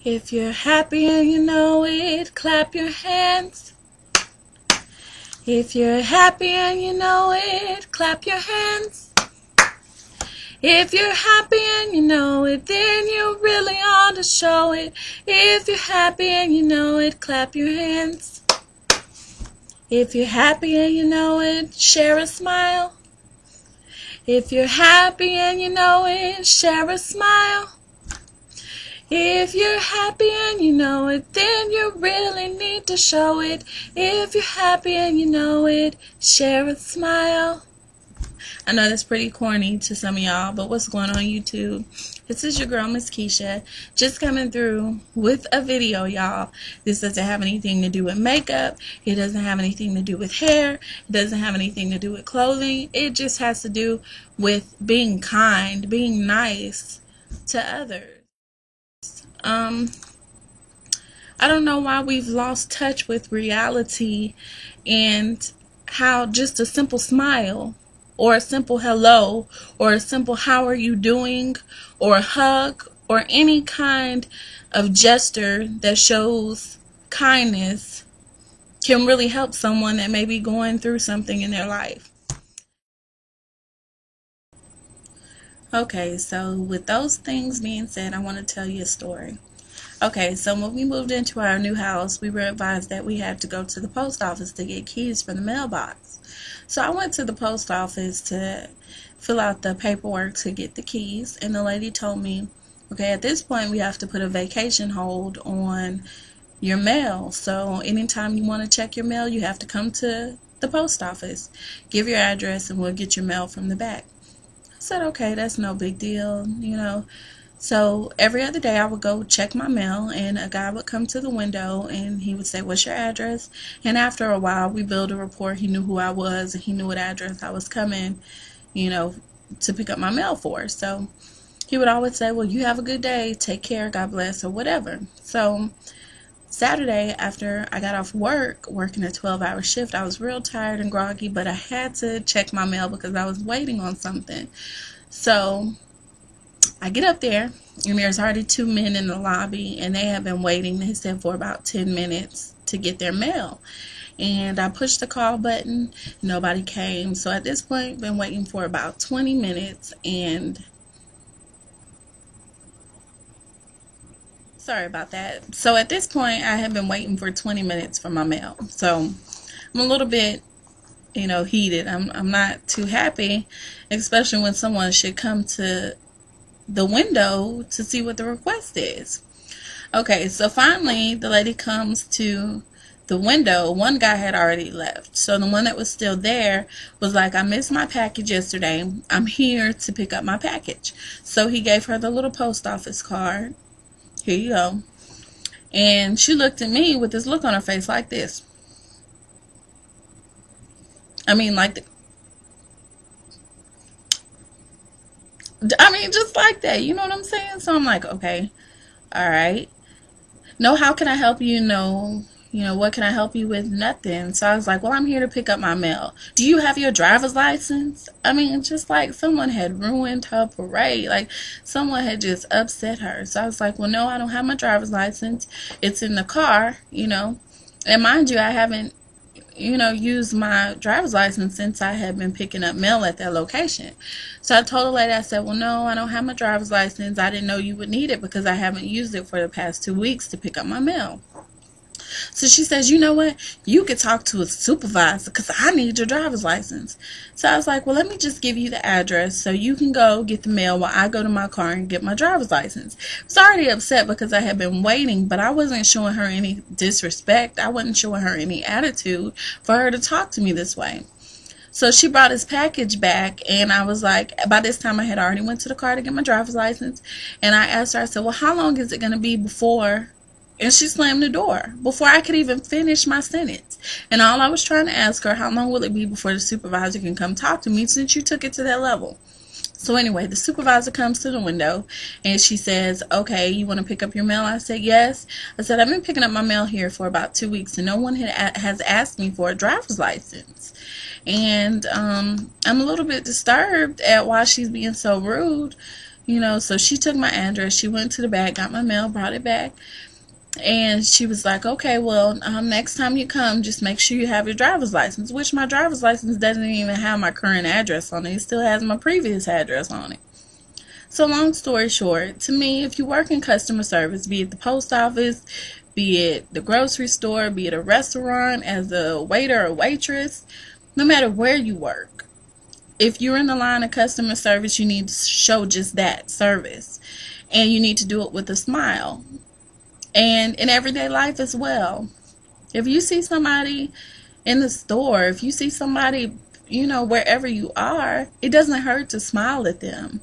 If you're happy and you know it, clap your hands. If you're happy and you know it, clap your hands. If you're happy and you know it, then you really ought to show it. If you're happy and you know it, clap your hands. If you're happy and you know it, share a smile. If you're happy and you know it, share a smile. If you're happy and you know it, then you really need to show it. If you're happy and you know it, share a smile. I know that's pretty corny to some of y'all, but what's going on YouTube? This is your girl, Miss Keisha, just coming through with a video, y'all. This doesn't have anything to do with makeup. It doesn't have anything to do with hair. It doesn't have anything to do with clothing. It just has to do with being kind, being nice to others. I don't know why we've lost touch with reality and how just a simple smile or a simple hello or a simple how are you doing or a hug or any kind of gesture that shows kindness can really help someone that may be going through something in their life. Okay, so with those things being said, I want to tell you a story. Okay, so when we moved into our new house, we were advised that we had to go to the post office to get keys for the mailbox. So I went to the post office to fill out the paperwork to get the keys, and the lady told me, okay, at this point we have to put a vacation hold on your mail. So anytime you want to check your mail, you have to come to the post office, give your address, and we'll get your mail from the back. I said, okay, that's no big deal, you know. So every other day I would go check my mail, and a guy would come to the window and he would say, what's your address? And after a while we built a rapport. He knew who I was and he knew what address I was coming, you know, to pick up my mail for. So he would always say, well, you have a good day, take care, God bless, or whatever. So Saturday, after I got off work, working a 12-hour shift, I was real tired and groggy, but I had to check my mail because I was waiting on something. So I get up there, and there's already 2 men in the lobby, and they have been waiting, they said, for about 10 minutes to get their mail. And I pushed the call button, nobody came. So at this point, been waiting for about 20 minutes, and sorry about that. So at this point, I have been waiting for 20 minutes for my mail. So I'm a little bit, you know, heated. I'm not too happy, especially when someone should come to the window to see what the request is. Okay, so finally the lady comes to the window. One guy had already left, so the one that was still there was like, I missed my package yesterday, I'm here to pick up my package. So he gave her the little post office card. Here you go. And she looked at me with this look on her face like this. I mean, like just like that, you know what I'm saying? So I'm like, okay, all right. No, how can I help you? No, you know, what can I help you with? Nothing. So I was like, well, I'm here to pick up my mail. Do you have your driver's license? I mean, just like someone had ruined her parade. Like someone had just upset her. So I was like, well, no, I don't have my driver's license. It's in the car, you know. And mind you, I haven't, you know, used my driver's license since I had been picking up mail at that location. So I told the lady, I said, well, no, I don't have my driver's license. I didn't know you would need it because I haven't used it for the past 2 weeks to pick up my mail. So she says, you know what, you could talk to a supervisor because I need your driver's license. So I was like, well, let me just give you the address so you can go get the mail while I go to my car and get my driver's license. I was already upset because I had been waiting, but I wasn't showing her any disrespect. I wasn't showing her any attitude for her to talk to me this way. So she brought his package back, and I was like, by this time I had already went to the car to get my driver's license, and I asked her, I said, well, how long is it going to be before? And she slammed the door before I could even finish my sentence. And all I was trying to ask her, how long will it be before the supervisor can come talk to me since you took it to that level? So anyway, the supervisor comes to the window and she says, okay, you want to pick up your mail? I said, yes. I said, I've been picking up my mail here for about 2 weeks and no one has asked me for a driver's license. And I'm a little bit disturbed at why she's being so rude. So she took my address, she went to the back, got my mail, brought it back, and she was like, okay, well, next time you come, just make sure you have your driver's license, which my driver's license doesn't even have my current address on it. It still has my previous address on it. So long story short, to me, if you work in customer service, be it the post office, be it the grocery store, be it a restaurant as a waiter or waitress, no matter where you work, if you're in the line of customer service, you need to show just that service. And you need to do it with a smile. And in everyday life as well. If you see somebody in the store, if you see somebody, wherever you are, it doesn't hurt to smile at them.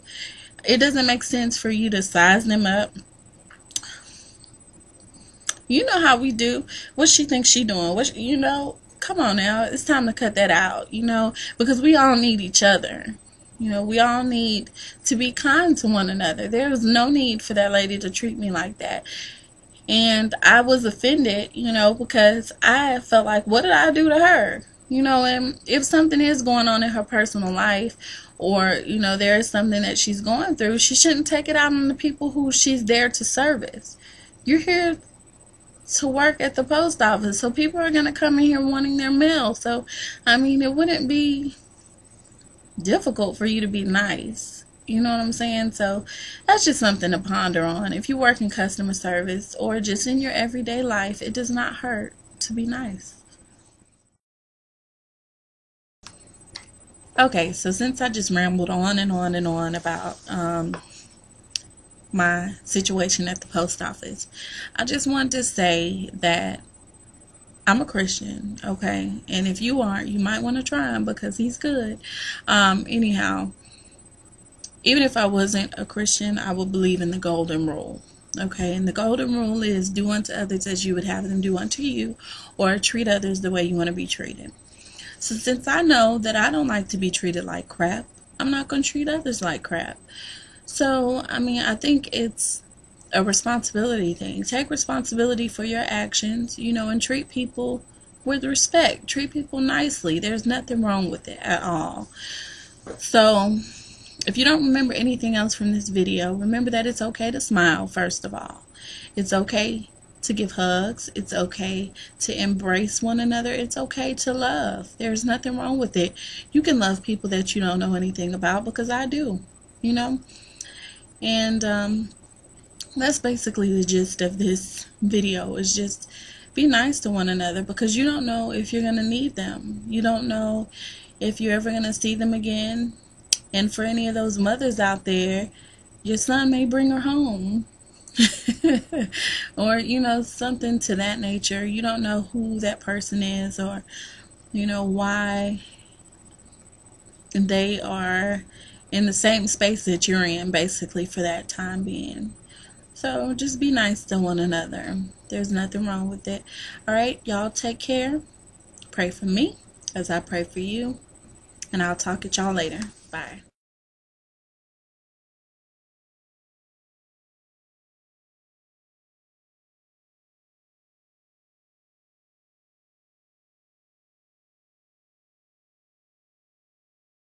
It doesn't make sense for you to size them up. You know how we do. What she thinks she doing? Come on now. It's time to cut that out, because we all need each other. We all need to be kind to one another. There was no need for that lady to treat me like that. And I was offended, because I felt like, what did I do to her? And if something is going on in her personal life, or, there is something that she's going through, she shouldn't take it out on the people who she's there to service. You're here to work at the post office, so people are going to come in here wanting their mail. So, it wouldn't be difficult for you to be nice. You know what I'm saying? So that's just something to ponder on. If you work in customer service or just in your everyday life, it does not hurt to be nice. Okay, so since I just rambled on and on and on about my situation at the post office, I just wanted to say that I'm a Christian, okay? And if you aren't, you might want to try him because he's good. Anyhow, even if I wasn't a Christian, I would believe in the golden rule. Okay, and the golden rule is do unto others as you would have them do unto you, or treat others the way you want to be treated. So since I know that I don't like to be treated like crap, I'm not going to treat others like crap. So, I think it's a responsibility thing. Take responsibility for your actions, and treat people with respect. Treat people nicely. There's nothing wrong with it at all. So, if you don't remember anything else from this video, remember that it's okay to smile, first of all. It's okay to give hugs. It's okay to embrace one another. It's okay to love. There's nothing wrong with it. You can love people that you don't know anything about, because I do, And that's basically the gist of this video, is just be nice to one another, because you don't know if you're going to need them. You don't know if you're ever going to see them again. And for any of those mothers out there, your son may bring her home. Or, something to that nature. You don't know who that person is, or, why they are in the same space that you're in, basically, for that time being. So just be nice to one another. There's nothing wrong with it. Alright, y'all take care. Pray for me as I pray for you. And I'll talk at y'all later. Bye.